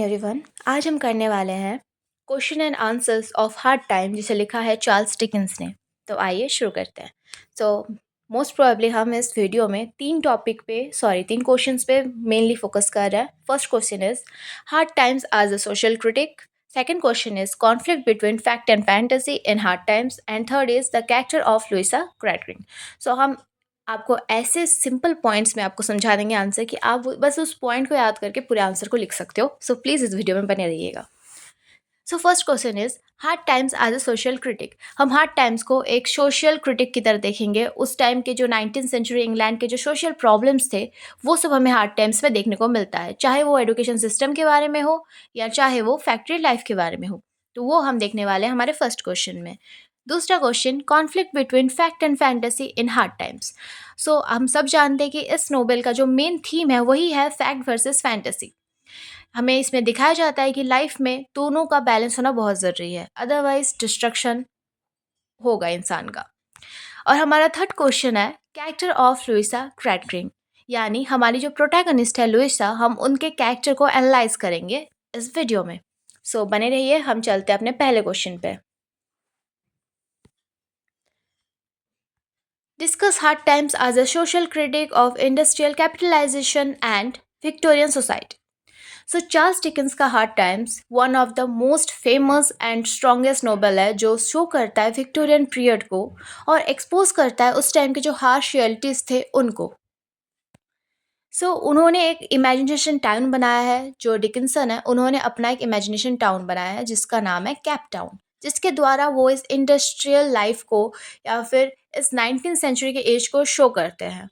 Morning everyone. आज हम करने वाले हैं question and answers of hard time, जिसे लिखा है चार्ल्स डिकेंस ने। तो आइए शुरू करते हैं। सो मोस्ट प्रोबेबली हम इस वीडियो में तीन क्वेश्चंस पे मेनली फोकस कर रहे हैं। First question is hard times as a social critic. Second question is conflict between fact and fantasy in Hard Times. And third is the character of Louisa Gradgrind. So हम आपको ऐसे simple points में आपको समझा देंगे answer कि आप बस उस पॉइंट को याद करके पूरे आंसर को लिख सकते हो। सो प्लीज़ इस वीडियो में बने रहिएगा। So first question is hard times as a social critic. हम हार्ड टाइम्स को एक सोशल क्रिटिक की तरह देखेंगे। उस टाइम के जो 19th सेंचुरी इंग्लैंड के जो सोशल प्रॉब्लम्स थे वो सब हमें हार्ड टाइम्स में देखने को मिलता है, चाहे वो एजुकेशन सिस्टम के बारे में हो या चाहे वो फैक्ट्री लाइफ के बारे में हो। तो वो हम देखने वाले हैं हमारे फर्स्ट क्वेश्चन में। दूसरा question conflict between fact and fantasy in Hard Times. So हम सब जानते हैं कि इस नोबेल का जो मेन थीम है वही है फैक्ट वर्सेस फैंटेसी। हमें इसमें दिखाया जाता है कि लाइफ में दोनों का बैलेंस होना बहुत ज़रूरी है, अदरवाइज डिस्ट्रक्शन होगा इंसान का। और हमारा थर्ड क्वेश्चन है कैरेक्टर ऑफ लुइसा क्रेडरिंग, यानी हमारी जो प्रोटैगनिस्ट है लुइसा, हम उनके कैरेक्टर को एनालाइज करेंगे इस वीडियो में। सो बने रहिए, हम चलते हैं अपने पहले क्वेश्चन पे। Discuss hard times as a social critic of industrial capitalization and Victorian society. So Charles Dickens का Hard Times one of the most famous and strongest novel है, जो शो करता है विक्टोरियन पीरियड को और एक्सपोज करता है उस टाइम के जो हार्श रियलिटीज़ थे उनको। उन्होंने एक इमेजिनेशन टाउन बनाया है। जो डिकिंसन है उन्होंने अपना एक इमेजिनेशन टाउन बनाया है जिसका नाम है कैप टाउन, जिसके द्वारा वो इस इंडस्ट्रियल लाइफ को या फिर इस 19th सेंचुरी के एज को शो करते हैं।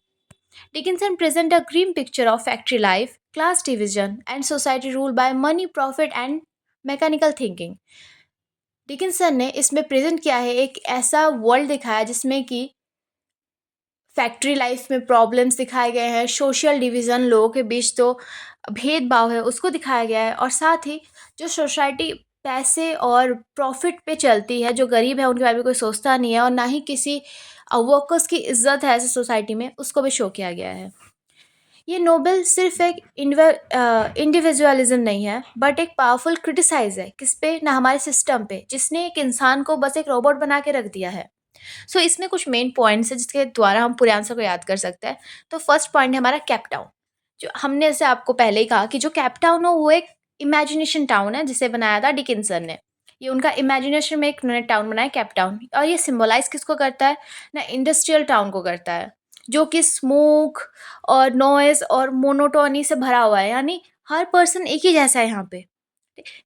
Dickinson present a grim picture of factory life, class division, and society ruled by money, profit, and mechanical thinking. Dickinson ने इसमें प्रेजेंट किया है एक ऐसा वर्ल्ड दिखाया जिसमें कि फैक्ट्री लाइफ में प्रॉब्लम्स दिखाए गए हैं, सोशल डिवीज़न, लोगों के बीच जो भेदभाव है उसको दिखाया गया है, और साथ ही जो सोसाइटी पैसे और प्रॉफिट पे चलती है, जो गरीब है उनके बारे में कोई सोचता नहीं है और ना ही किसी वर्कर्स की इज्जत है ऐसे सोसाइटी में, उसको भी शो किया गया है। ये नोबेल सिर्फ एक इंडिविजुअलिज्म नहीं है, बट एक पावरफुल क्रिटिसाइज है किस पे ना, हमारे सिस्टम पे, जिसने एक इंसान को बस एक रोबोट बना के रख दिया है। इसमें कुछ मेन पॉइंट्स है जिसके द्वारा हम पूरे आंसर को याद कर सकते हैं। तो फर्स्ट पॉइंट है हमारा कैप टाउन। जो हमने जैसे आपको पहले ही कहा कि जो कैप टाउन हो वो एक इमेजिनेशन टाउन है जिसे बनाया था डिकिंसन ने। ये उनका इमेजिनेशन में एक उन्होंने टाउन बनाया कैप टाउन, और ये सिम्बलाइज किसको करता है ना, इंडस्ट्रियल टाउन को करता है, जो कि स्मोक और नॉइज और मोनोटोनी से भरा हुआ है। यानी हर पर्सन एक ही जैसा है यहाँ पे।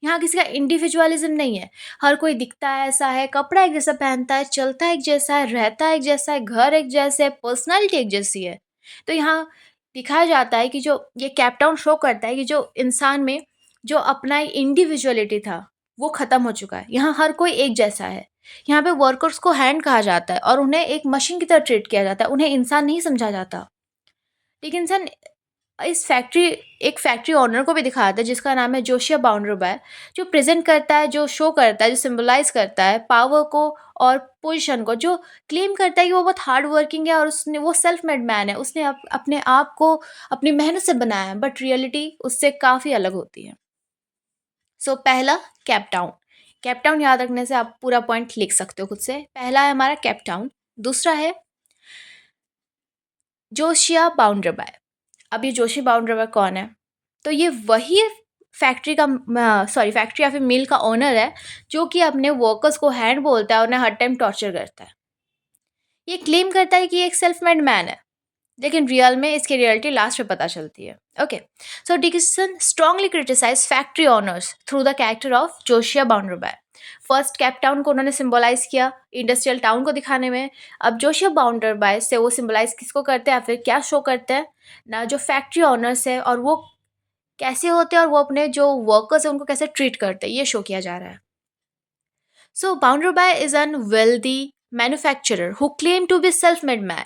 यहाँ किसी का इंडिविजुअलिज्म नहीं है, हर कोई दिखता है ऐसा है, कपड़ा एक जैसा पहनता है, चलता एक जैसा है, रहता एक जैसा है, घर एक जैसे है, पर्सनालिटी एक जैसी है। तो यहाँ दिखाया जाता है कि जो ये कैपटाउन शो करता है कि जो इंसान में जो अपना इंडिविजुअलिटी था वो ख़त्म हो चुका है। यहाँ हर कोई एक जैसा है। यहाँ पे वर्कर्स को हैंड कहा जाता है और उन्हें एक मशीन की तरह ट्रीट किया जाता है, उन्हें इंसान नहीं समझा जाता। लेकिन इंसान इस फैक्ट्री एक फैक्ट्री ओनर को भी दिखाता है जिसका नाम है जोशिया बाउंडरबाय, जो प्रेजेंट करता है, जो शो करता है, जो सिंबलाइज करता है पावर को और पोजीशन को, जो क्लेम करता है कि वो बहुत हार्ड वर्किंग है और उसने वो सेल्फ मेड मैन है, उसने अपने आप को अपनी मेहनत से बनाया है, बट रियलिटी उससे काफ़ी अलग होती है। पहला कैपटाउन। कैपटाउन याद रखने से आप पूरा पॉइंट लिख सकते हो खुद से। पहला है हमारा कैपटाउन। दूसरा है जोशिया बाउंडरबाय। अब ये जोशी बाउंडरबाय कौन है? तो ये वही फैक्ट्री या फिर मिल का ओनर है जो कि अपने वर्कर्स को हैंड बोलता है और उन्हें हर टाइम टॉर्चर करता है। ये क्लेम करता है कि ये एक सेल्फ मेड मैन है, लेकिन रियल में इसकी रियलिटी लास्ट में पता चलती है। Okay, Dickinson strongly criticize factory owners through the character of Josiah Bounderby. First Coketown को उन्होंने सिंबलाइज किया इंडस्ट्रियल टाउन को दिखाने में। अब जोशिया बाउंडरबाय से वो सिंबलाइज किसको करते हैं या फिर क्या शो करते हैं ना, जो फैक्ट्री ओनर्स है और वो कैसे होते हैं और वो अपने जो वर्कर्स हैं उनको कैसे ट्रीट करते हैं, ये शो किया जा रहा है। Bounderby is an wealthy manufacturer who claimed to be self-made man,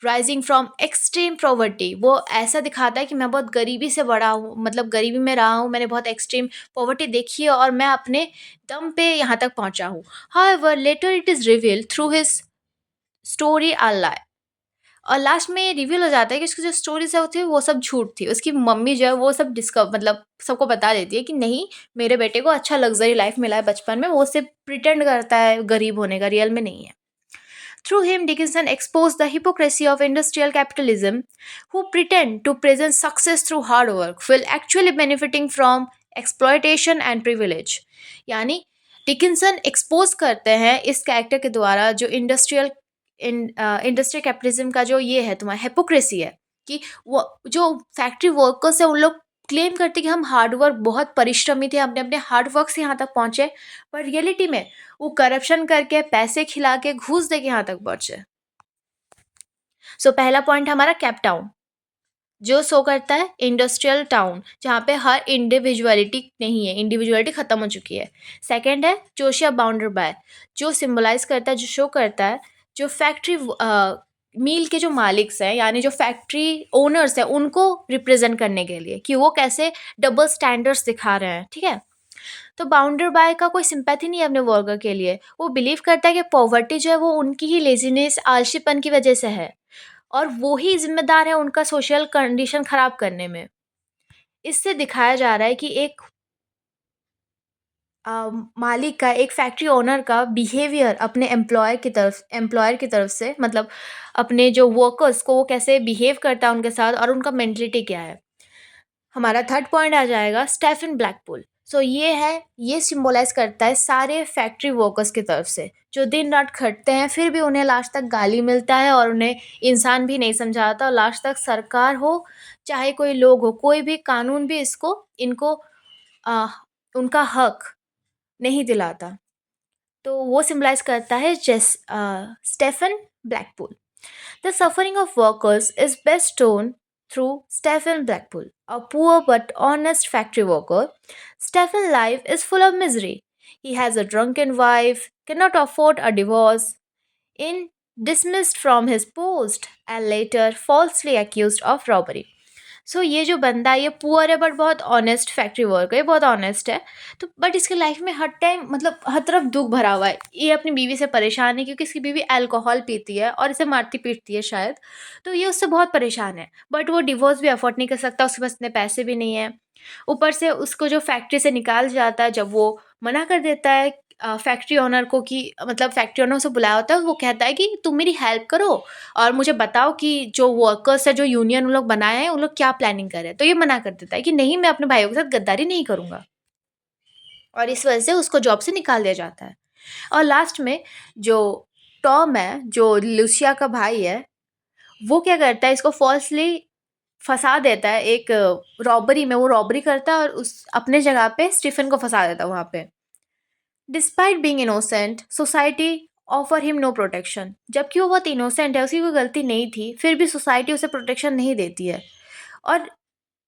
rising from extreme poverty। वो ऐसा दिखाता है कि मैं बहुत गरीबी से बड़ा हूँ, मतलब गरीबी में रहा हूँ, मैंने बहुत एक्सट्रीम पॉवर्टी देखी है और मैं अपने दम पे यहाँ तक पहुँचा हूँ। However, later it is revealed through his story a lie। और लास्ट में ये रिवील हो जाता है कि उसकी जो स्टोरीज़ है वो थी वो सब झूठ थी। उसकी मम्मी जो है वो सब मतलब सबको बता देती है कि नहीं, मेरे बेटे को अच्छा लग्ज़री लाइफ़ मिला है बचपन में, वो सिर्फ़ प्रिटेंड करता है गरीब होने का, रियल में नहीं है। Through him, Dickinson exposed the hypocrisy of industrial capitalism, who pretend to present success through hard work while actually benefiting from exploitation and privilege. यानी डिकिंसन एक्सपोज करते हैं इस कैरेक्टर के द्वारा जो इंडस्ट्रियल कैपिटलिज्म का जो ये है तुम्हारा हिपोक्रेसी है कि वो जो फैक्ट्री वर्कर्स है उन लोग क्लेम करते कि हम हार्ड वर्क बहुत परिश्रमी थे, हमने अपने हार्ड वर्क से यहाँ तक पहुँचे, पर रियलिटी में वो करप्शन करके, पैसे खिला के, घूस दे के यहाँ तक पहुँचे। सो पहला पॉइंट हमारा कैप टाउन, जो शो करता है इंडस्ट्रियल टाउन, जहाँ पे हर इंडिविजुअलिटी नहीं है, इंडिविजुअलिटी खत्म हो चुकी है। सेकंड है जोशिया बाउंडर बाय, जो सिंबलाइज करता है, जो शो करता है, जो फैक्ट्री मील के जो मालिक्स हैं, यानी जो फैक्ट्री ओनर्स हैं, उनको रिप्रेजेंट करने के लिए कि वो कैसे डबल स्टैंडर्ड्स दिखा रहे हैं, ठीक है। तो बाउंडर बाय का कोई सिंपैथी नहीं है अपने वर्कर के लिए। वो बिलीव करता है कि पॉवर्टी जो है वो उनकी ही लेज़ीनेस, आलसीपन की वजह से है और वो ही ज़िम्मेदार है उनका सोशल कंडीशन ख़राब करने में। इससे दिखाया जा रहा है कि एक मालिक का, एक फैक्ट्री ओनर का बिहेवियर अपने एम्प्लॉयर की तरफ से, मतलब अपने जो वर्कर्स को वो कैसे बिहेव करता है उनके साथ और उनका मेंटालिटी क्या है। हमारा थर्ड पॉइंट आ जाएगा स्टेफन ब्लैकपुल। सो ये सिंबलाइज करता है सारे फैक्ट्री वर्कर्स की तरफ से, जो दिन रात खटते हैं फिर भी उन्हें लास्ट तक गाली मिलता है और उन्हें इंसान भी नहीं समझाता, और लास्ट तक सरकार हो चाहे कोई लोग हो, कोई भी कानून भी इनको आ, उनका हक नहीं दिलाता। तो वो सिंबलाइज करता है Stephen ब्लैकपुल। The suffering of workers is best shown through Stephen Blackpool, a poor but honest factory worker. Stephen's life is full of misery. He has a drunken wife, cannot afford a divorce, is dismissed from his post, and later falsely accused of robbery. सो ये जो बंदा है ये poor है but बहुत honest factory worker है, ये बहुत ऑनेस्ट है। तो बट इसके लाइफ में हर टाइम मतलब हर तरफ दुख भरा हुआ है। ये अपनी बीवी से परेशान है क्योंकि इसकी बीवी अल्कोहल पीती है और इसे मारती पीटती है शायद। तो ये उससे बहुत परेशान है, बट वो डिवोर्स भी अफोर्ड नहीं कर सकता, उसके पास इतने पैसे भी नहीं है। ऊपर से उसको जो फैक्ट्री से निकाल जाता है, जब वो मना कर देता है फैक्ट्री ओनर को कि मतलब फैक्ट्री ओनर उसे बुलाया होता है, वो कहता है कि तुम मेरी हेल्प करो और मुझे बताओ कि जो वर्कर्स है, जो यूनियन उन लोग बनाए हैं, उन लोग क्या प्लानिंग कर रहे हैं। तो ये मना कर देता है कि नहीं, मैं अपने भाइयों के साथ गद्दारी नहीं करूँगा, और इस वजह से उसको जॉब से निकाल दिया जाता है। और लास्ट में जो टॉम है, जो लूसिया का भाई है, वो क्या करता है, इसको फॉल्सली फँसा देता है एक रॉबरी में। वो रॉबरी करता है और उस अपने जगह पे स्टीफन को फँसा देता है वहाँ पे। Despite being innocent, society offer him no protection. जबकि वो बहुत इनोसेंट है, उसकी कोई गलती नहीं थी, फिर भी सोसाइटी उसे प्रोटेक्शन नहीं देती है। और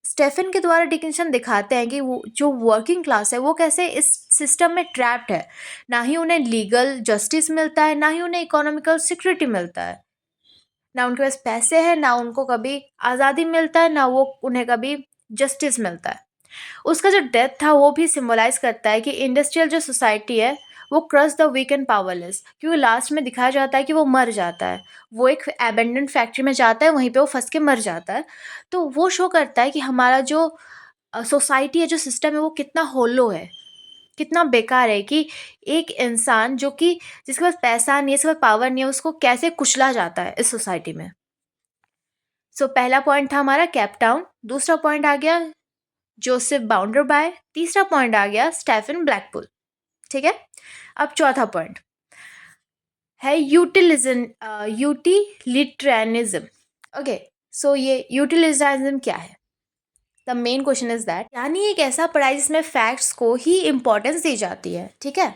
स्टेफन के द्वारा डिकिंसन दिखाते हैं कि वो जो वर्किंग क्लास है वो कैसे इस सिस्टम में ट्रैप्ड है। ना ही उन्हें लीगल जस्टिस मिलता है, ना ही उन्हें इकोनॉमिकल सिक्योरिटी मिलता है, ना उनके पास पैसे हैं, ना उनको कभी आज़ादी मिलता है, ना वो उन्हें कभी जस्टिस मिलता है। उसका जो डेथ था वो भी सिंबलाइज करता है कि इंडस्ट्रियल जो सोसाइटी है वो crush the weak and powerless, क्योंकि लास्ट में दिखाया जाता है कि वो मर जाता है। वो एक एबेंडेंट फैक्ट्री में जाता है, वहीं पे वो फंस के मर जाता है। तो वो शो करता है कि हमारा जो सोसाइटी है, जो सिस्टम है, वो कितना होलो है, कितना बेकार है, कि एक इंसान जो कि जिसके पास पैसा नहीं है, जिसके पास पावर नहीं है, उसको कैसे कुचला जाता है इस सोसाइटी में। सो पहला पॉइंट था हमारा कैप टाउन, दूसरा पॉइंट आ गया जोसेफ बाउंडर बाय, तीसरा पॉइंट आ गया स्टेफन ब्लैकपुल। ठीक है, अब चौथा पॉइंट है यूटिलिटरियनिज्म। ओके, सो ये यूटिलिटरियनिज्म क्या है? The main question is that, यानी एक ऐसा पढ़ाई जिसमें फैक्ट्स को ही इंपॉर्टेंस दी जाती है। ठीक है,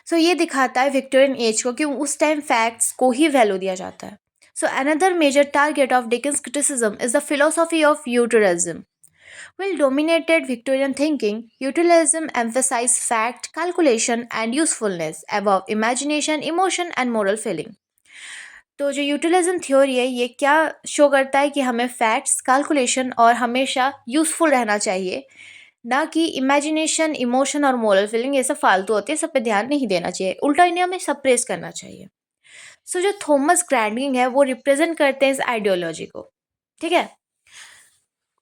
सो ये दिखाता है विक्टोरियन एज को कि उस टाइम फैक्ट्स को ही वैल्यू दिया जाता है। So another major target of Dickens criticism is the philosophy of utilitarianism. While dominated Victorian thinking, utilitarianism emphasized fact, calculation, and usefulness above imagination, emotion, and moral feeling. तो जो यूटिलिज्म theory है ये क्या show करता है कि हमें फैक्ट्स, कैलकुलेशन और हमेशा यूज़फुल रहना चाहिए, ना कि इमेजिनेशन, इमोशन और मोरल फीलिंग, ये सब फालतू होती है, सब पे ध्यान नहीं देना चाहिए, उल्टा इन्हें हमें सप्रेस करना चाहिए। सो जो थॉमस ग्रैंडिंग है वो रिप्रेजेंट करते हैं इस आइडियोलॉजी को, ठीक है।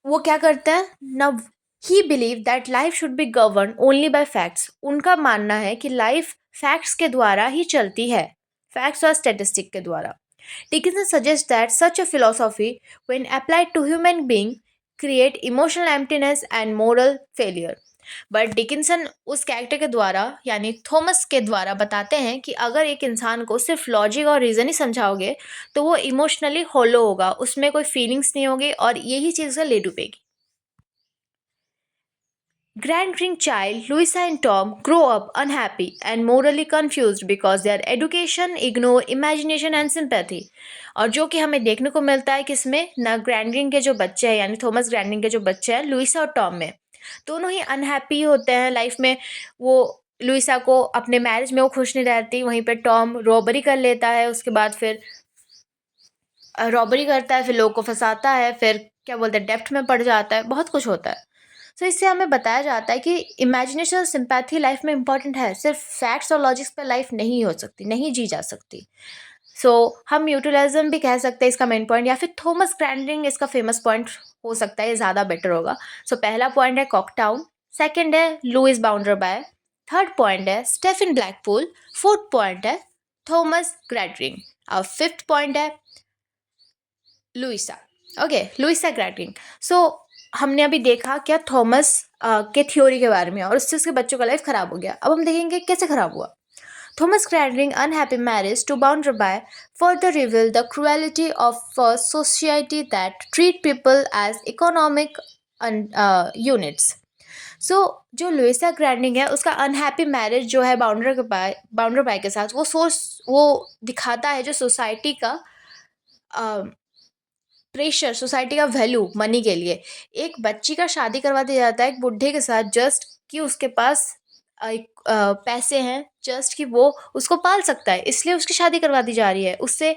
वो क्या करता है ना, ही believe that life should be govern only by facts. उनका मानना है कि लाइफ फैक्ट्स के द्वारा ही चलती है, फैक्ट्स और स्टेटिस्टिक के द्वारा। Dickinson suggests that such a philosophy, when applied to human being, create emotional emptiness and moral failure. But Dickinson उस कैरेक्टर के द्वारा यानी थॉमस के द्वारा बताते हैं कि अगर एक इंसान को सिर्फ लॉजिक और रीज़न ही समझाओगे तो वो इमोशनली होलो होगा, उसमें कोई फीलिंग्स नहीं होगी और यही चीज़ उसे ले डूबेगी। Grandring child, Louisa and Tom grow up unhappy and morally confused because their education ignore imagination and sympathy. और जो कि हमें देखने को मिलता है किसमें ना, ग्रैंडरिंग के जो बच्चे हैं यानी थॉमस ग्रैंडरिंग के जो बच्चे हैं लुइसा और टॉम में, दोनों ही अनहैप्पी होते हैं लाइफ में। वो लुइसा को अपने मैरिज में वो खुश नहीं रहती, वहीं पे टॉम रॉबरी कर लेता है, उसके बाद फिर रॉबरी करता है, फिर लोगों को फंसाता है, फिर क्या बोलते हैं डेप्थ में पड़ जाता है, बहुत कुछ होता है। सो इससे हमें बताया जाता है कि इमेजिनेशन और सिंपैथी लाइफ में इंपॉर्टेंट है, सिर्फ फैक्ट्स और लॉजिक्स पर लाइफ नहीं हो सकती, नहीं जी जा सकती। सो हम म्यूटुअलिज्म भी कह सकते हैं इसका मेन पॉइंट, या फिर थॉमस ग्रैंडिंग इसका फेमस पॉइंट हो सकता है, ये ज़्यादा बेटर होगा। सो पहला पॉइंट है कॉकटाउन, सेकेंड है लुइस बाउंडरबाय, थर्ड पॉइंट है स्टेफन ब्लैकपूल, फोर्थ पॉइंट है थॉमस ग्रैंडिंग और फिफ्थ पॉइंट है लुइसा। ओके, लुइसा ग्रैंडिंग। सो हमने अभी देखा क्या थॉमस के थ्योरी के बारे में और उससे उसके बच्चों का लाइफ खराब हो गया। अब हम देखेंगे कैसे खराब हुआ। Thomas grinding unhappy marriage to Bounderby further reveal the cruelty of a society that treat people as economic units. सो जो लुइसा ग्रैंडिंग है उसका अनहैप्पी मैरिज जो है बाउंडर बाय के साथ, वो दिखाता है जो सोसाइटी का प्रेशर, सोसाइटी का वैल्यू मनी के लिए। एक बच्ची का शादी करवा दिया जाता है एक बुढ़े के साथ जस्ट कि उसके पास पैसे हैं, जस्ट कि वो उसको पाल सकता है, इसलिए उसकी शादी करवा दी जा रही है उससे,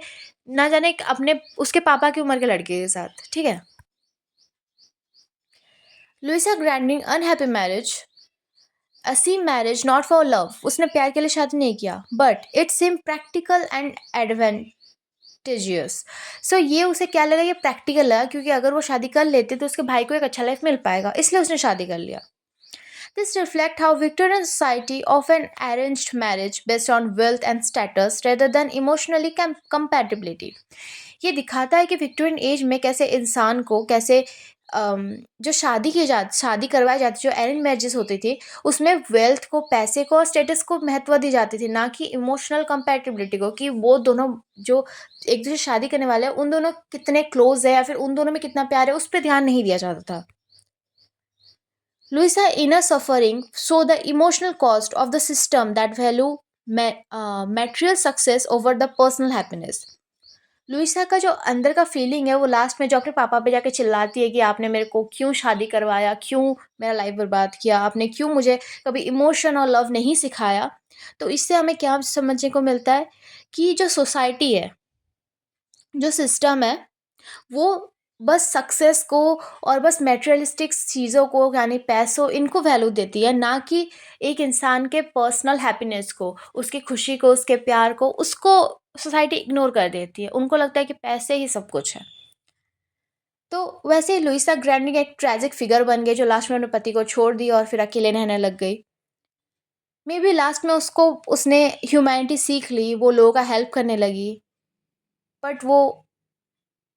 ना जाने अपने उसके पापा की उम्र के लड़के के साथ, ठीक है। लुइसा ग्रैंडिंग unhappy marriage, a see marriage not for love, उसने प्यार के लिए शादी नहीं किया, but it seem practical and advantageous. So ये उसे क्या लगा, ये प्रैक्टिकल लगा, क्योंकि अगर वो शादी कर लेते तो उसके भाई को एक अच्छा लाइफ मिल पाएगा, इसलिए उसने शादी कर लिया। This reflects how Victorian society often arranged marriage based on wealth and status rather than emotionally compatibility. ये दिखाता है कि विक्टोरियन एज में कैसे इंसान को कैसे जो शादी करवाई जाती, जो अरेंज मैरिजेस होती थी, उसमें वेल्थ को, पैसे को और स्टेटस को महत्व दी जाती थी, ना कि इमोशनल कंपैटिबिलिटी को, कि वो दोनों जो एक दूसरे से शादी करने वाले हैं उन दोनों कितने क्लोज है या फिर उन दोनों में कितना प्यार है, उस पर ध्यान नहीं दिया जाता था। Louisa inner suffering show the emotional cost of the system that value material success over the personal happiness. Louisa का जो अंदर का फीलिंग है वो लास्ट में जो अपने पापा पे जाके चिल्लाती है कि आपने मेरे को क्यों शादी करवाया, क्यों मेरा लाइफ बर्बाद किया, आपने क्यों मुझे कभी इमोशन और लव नहीं सिखाया। तो इससे हमें क्या समझने को मिलता है कि जो सोसाइटी है, जो सिस्टम है, वो बस सक्सेस को और बस मटेरियलिस्टिक चीज़ों को यानी पैसों इनको वैल्यू देती है, ना कि एक इंसान के पर्सनल हैप्पीनेस को, उसकी खुशी को, उसके प्यार को, उसको सोसाइटी इग्नोर कर देती है। उनको लगता है कि पैसे ही सब कुछ है। तो वैसे ही लुइसा ग्रैंडिंग एक ट्रेजिक फिगर बन गई जो लास्ट में अपने पति को छोड़ दी और फिर अकेले रहने लग गई। मे बी लास्ट में उसने ह्यूमैनिटी सीख ली, वो लोगों का हेल्प करने लगी, बट वो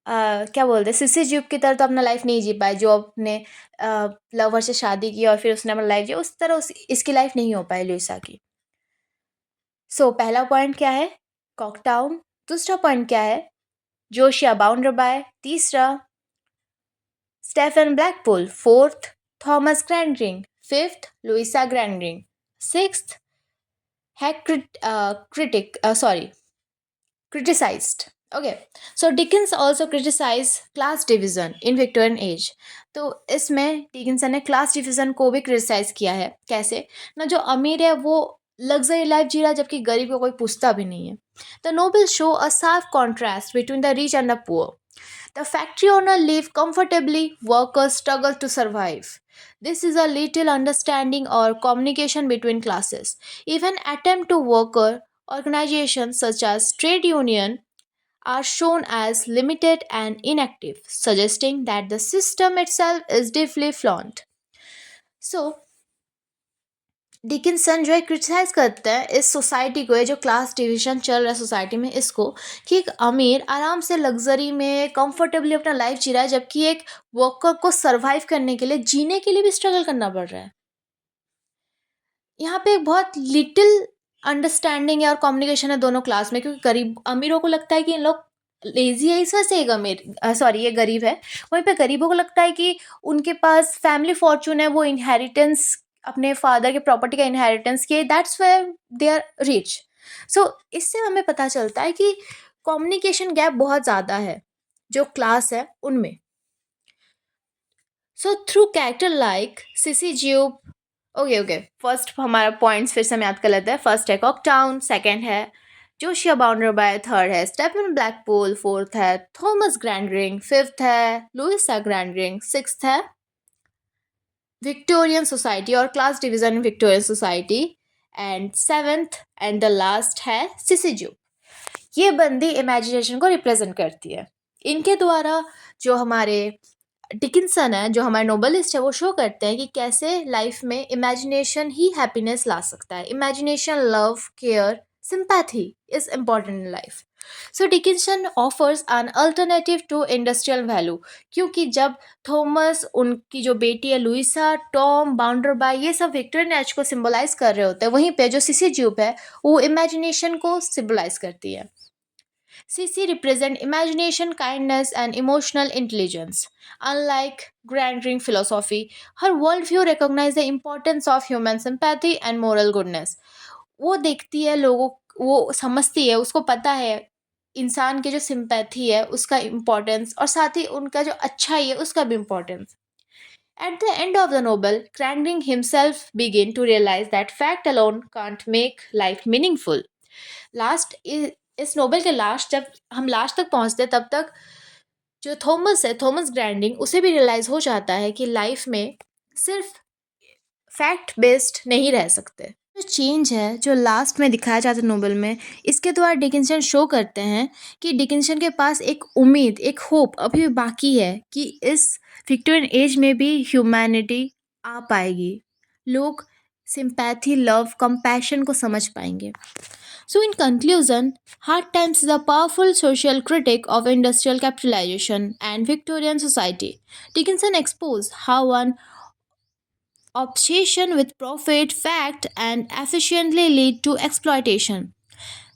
क्या बोलते हैं सिसी ड्यूब की तरह तो अपना लाइफ नहीं जी पाई, जो अपने लवर से शादी की और फिर उसने अपना लाइफ जिया, उस तरह इसकी लाइफ नहीं हो पाई लुइसा की। सो पहला पॉइंट क्या है, कॉकटाउन। दूसरा पॉइंट क्या है, जोशिया बाउंडरबाय। तीसरा Stephen Blackpool. Fourth Thomas Gradgrind. Fifth Louisa Gradgrind. Sixth है criticized. Okay, so Dickens also criticized class division in Victorian age. तो इसमें डिकिंसन ने क्लास डिविजन को भी क्रिटिसाइज किया है। कैसे ना, जो अमीर है वो लग्जरी लाइफ जी रहा है जबकि गरीब को कोई पूछता भी नहीं है। The novel show a sharp contrast between the rich and the poor. The factory owner live comfortably, workers struggle to survive. This is a little understanding or communication between classes. Even attempt to worker Organizations such as trade union are shown as limited and inactive, suggesting that the system itself is deeply flawed. So, Dickinson जो है criticise करता है इस society को, ये जो class division चल रहा है सोसाइटी में इसको, कि एक अमीर आराम से लग्जरी में कंफर्टेबली अपना लाइफ जी रहा है, जबकि एक वर्कर को सरवाइव करने के लिए, जीने के लिए भी स्ट्रगल करना पड़ रहा है। यहाँ पे एक बहुत लिटिल अंडरस्टैंडिंग है और कम्युनिकेशन है दोनों क्लास में, क्योंकि गरीब अमीरों को लगता है कि इन लोग लेजी है, इस वजह से एक अमीर सॉरी ये गरीब है। वहीं पे गरीबों को लगता है कि उनके पास फैमिली फॉर्चून है, वो इनहेरिटेंस अपने फादर के प्रॉपर्टी का इनहेरिटेंस किए, that's where they are rich. So इससे हमें पता चलता है कि कम्युनिकेशन गैप बहुत ज़्यादा है जो क्लास है उनमें। So through character like Sissy Jupe, okay first हमारा पॉइंट्स फिर से हम याद कर लेते हैं। फर्स्ट है कॉकटाउन, सेकंड है जोशिया बाउंडरबाय, थर्ड है स्टेफन ब्लैकपूल, फोर्थ है थॉमस ग्रैंडरिंग, फिफ्थ है लुइसा ग्रैंडरिंग, सिक्स्थ है विक्टोरियन सोसाइटी और class division in Victorian society, and seventh and the last है सिसिजू। ये बंदी इमेजिनेशन को रिप्रेजेंट करती है। इनके द्वारा जो हमारे डिकिंसन है, जो हमारे नोबलिस्ट है, वो शो करते हैं कि कैसे लाइफ में इमेजिनेशन ही हैप्पीनेस ला सकता है। Imagination, love, care, sympathy is important in life. So Dickens offers an alternative to industrial value, क्योंकि जब थॉमस, उनकी जो बेटी है लुइसा, टॉम, बाउंडरबाई, ये सब विक्टोरियन एज को सिंबलाइज कर रहे होते हैं, वहीं पे जो सिसी ज्यूप है वो इमेजिनेशन को सिंबलाइज करती है। CC represent imagination, kindness, and emotional intelligence. Unlike Grandring philosophy, her worldview recognizes the importance of human sympathy and moral goodness. वो देखती है लोगों, वो समझती है, उसको पता है इंसान की जो सिंपैथी है उसका इम्पोर्टेंस, और साथ ही उनका जो अच्छाई है उसका भी importance. At the end of the novel, Grandring himself begin to realize that fact alone can't make life meaningful. Last इस नोवेल के लास्ट, जब हम लास्ट तक पहुंचते तब तक जो थॉमस है, थॉमस ग्रैंडिंग, उसे भी रियलाइज हो जाता है कि लाइफ में सिर्फ फैक्ट बेस्ड नहीं रह सकते। जो चेंज है जो लास्ट में दिखाया जाता है नोवेल में, इसके द्वारा डिकिंसन शो करते हैं कि डिकिंसन के पास एक उम्मीद, एक होप अभी भी बाकी है कि इस विक्टोरियन एज में भी ह्यूमैनिटी आ पाएगी, लोग सिंपैथी, लव, कंपैशन को समझ पाएंगे। So, in conclusion, Hard Times is a powerful social critic of industrial capitalization and Victorian society. Dickinson exposed how one obsession with profit, fact, and efficiently lead to exploitation.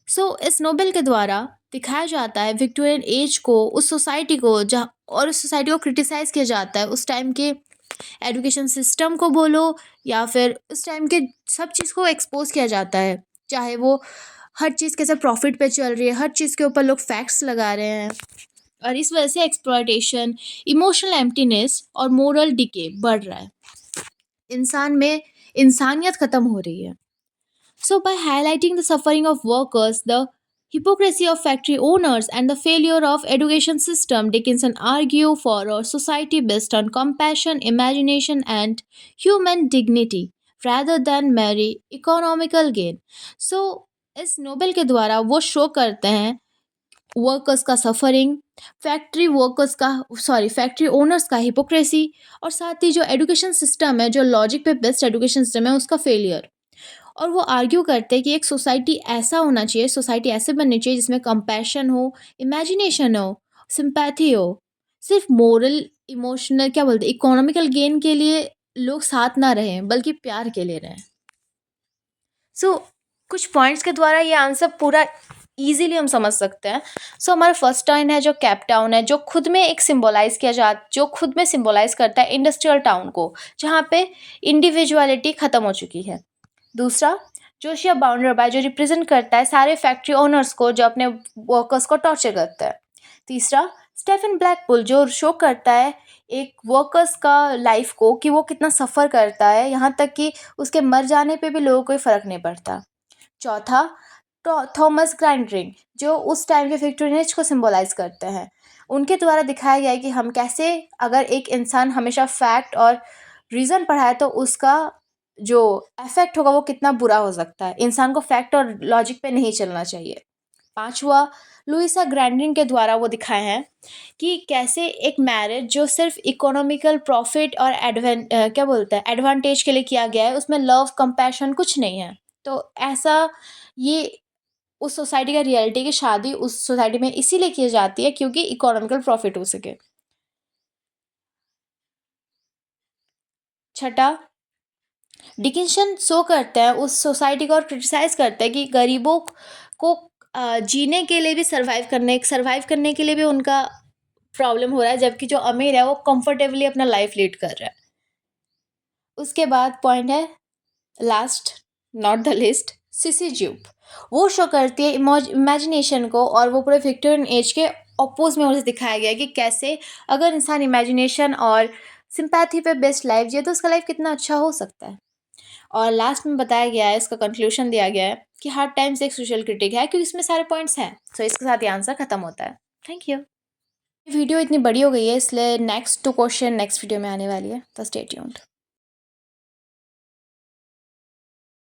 So, इस Nobel के द्वारा दिखाया जाता है Victorian age को, उस society को जहाँ, और उस सोसाइटी को क्रिटिसाइज किया जाता है, उस टाइम के एजुकेशन सिस्टम को बोलो या फिर उस टाइम के सब चीज़ को एक्सपोज किया जाता है, चाहे वो हर चीज़ कैसे प्रॉफिट पे चल रही है, हर चीज़ के ऊपर लोग फैक्ट्स लगा रहे हैं, और इस वजह से एक्सप्लॉयटेशन, इमोशनल एम्प्टीनेस और मोरल डिके बढ़ रहा है, इंसान में इंसानियत ख़त्म हो रही है। So by highlighting the suffering of workers, the hypocrisy of factory owners, and the failure of education system, Dickinson argue for a society based on compassion, imagination, and human dignity rather than mere economical gain. So इस Nobel के द्वारा वो show करते हैं workers का suffering, factory owners का hypocrisy, और साथ ही जो एजुकेशन सिस्टम है, जो लॉजिक पे बेस्ड एजुकेशन सिस्टम है, उसका फेलियर। और वो आर्ग्यू करते हैं कि एक सोसाइटी ऐसा होना चाहिए, सोसाइटी ऐसे बननी चाहिए जिसमें कंपैशन हो, इमेजिनेशन हो, सिंपैथी हो, सिर्फ मोरल, इमोशनल, क्या बोलते हैं, इकोनॉमिकल गेन के लिए लोग साथ ना रहें बल्कि प्यार के लिए रहें। सो कुछ पॉइंट्स के द्वारा ये आंसर पूरा ईजिली हम समझ सकते हैं। सो हमारा फर्स्ट टाउन है जो कैप टाउन है, जो खुद में एक सिम्बोलाइज किया जा, जो खुद में सिम्बोलाइज करता है इंडस्ट्रियल टाउन को, जहाँ पे इंडिविजुअलिटी ख़त्म हो चुकी है। दूसरा जोशिया बाउंडरबाई, जो रिप्रेजेंट करता है सारे फैक्ट्री ओनर्स को जो अपने वर्कर्स को टॉर्चर करता है। तीसरा स्टेफन ब्लैकपुल, जो शो करता है एक वर्कर्स का लाइफ को कि वो कितना सफ़र करता है, यहाँ तक कि उसके मर जाने पे भी लोगों को कोई फ़र्क नहीं पड़ता। चौथा थॉमस ग्राइंडरिंग, जो उस टाइम के विक्टोरियन एज को सिंबलाइज करते हैं, उनके द्वारा दिखाया गया है कि हम कैसे, अगर एक इंसान हमेशा फैक्ट और रीज़न पढ़ाए तो उसका जो इफ़ेक्ट होगा वो कितना बुरा हो सकता है। इंसान को फैक्ट और लॉजिक पे नहीं चलना चाहिए। 5वां, लुइसा ग्रैंडिन के द्वारा वो दिखाए हैं कि कैसे एक मैरिज जो सिर्फ़ इकोनॉमिकल प्रॉफ़िट और क्या बोलते हैं एडवांटेज के लिए किया गया है, उसमें लव, कंपैशन कुछ नहीं है। तो ऐसा ये उस सोसाइटी का रियलिटी है कि शादी उस सोसाइटी में इसीलिए की जाती है क्योंकि इकोनॉमिकल प्रॉफ़िट हो सके। छठा, डिकिंसन शो करते हैं उस सोसाइटी को और क्रिटिसाइज़ करते हैं कि गरीबों को जीने के लिए भी सर्वाइव करने के लिए भी उनका प्रॉब्लम हो रहा है, जबकि जो अमीर है वो कंफर्टेबली अपना लाइफ लीड कर रहा है। उसके बाद पॉइंट है last, not the list, Sissy Jupe. वो शो करती है इमेजिनेशन को और वो पूरे विक्टोरियन एज के अपोज में मुझे दिखाया गया है कि कैसे अगर इंसान इमेजिनेशन और सिंपैथी पे बेस्ड लाइफ जिए तो उसका लाइफ कितना अच्छा हो सकता है। और लास्ट में बताया गया है, इसका कंक्लूजन दिया गया है कि हार्ड टाइम्स एक सोशल क्रिटिक है क्योंकि इसमें सारे पॉइंट्स हैं। सो इसके साथ ये आंसर खत्म होता है। Thank you. वीडियो इतनी बड़ी हो गई है इसलिए नेक्स्ट 2 क्वेश्चन नेक्स्ट वीडियो में आने वाली है, तो स्टे ट्यून्ड।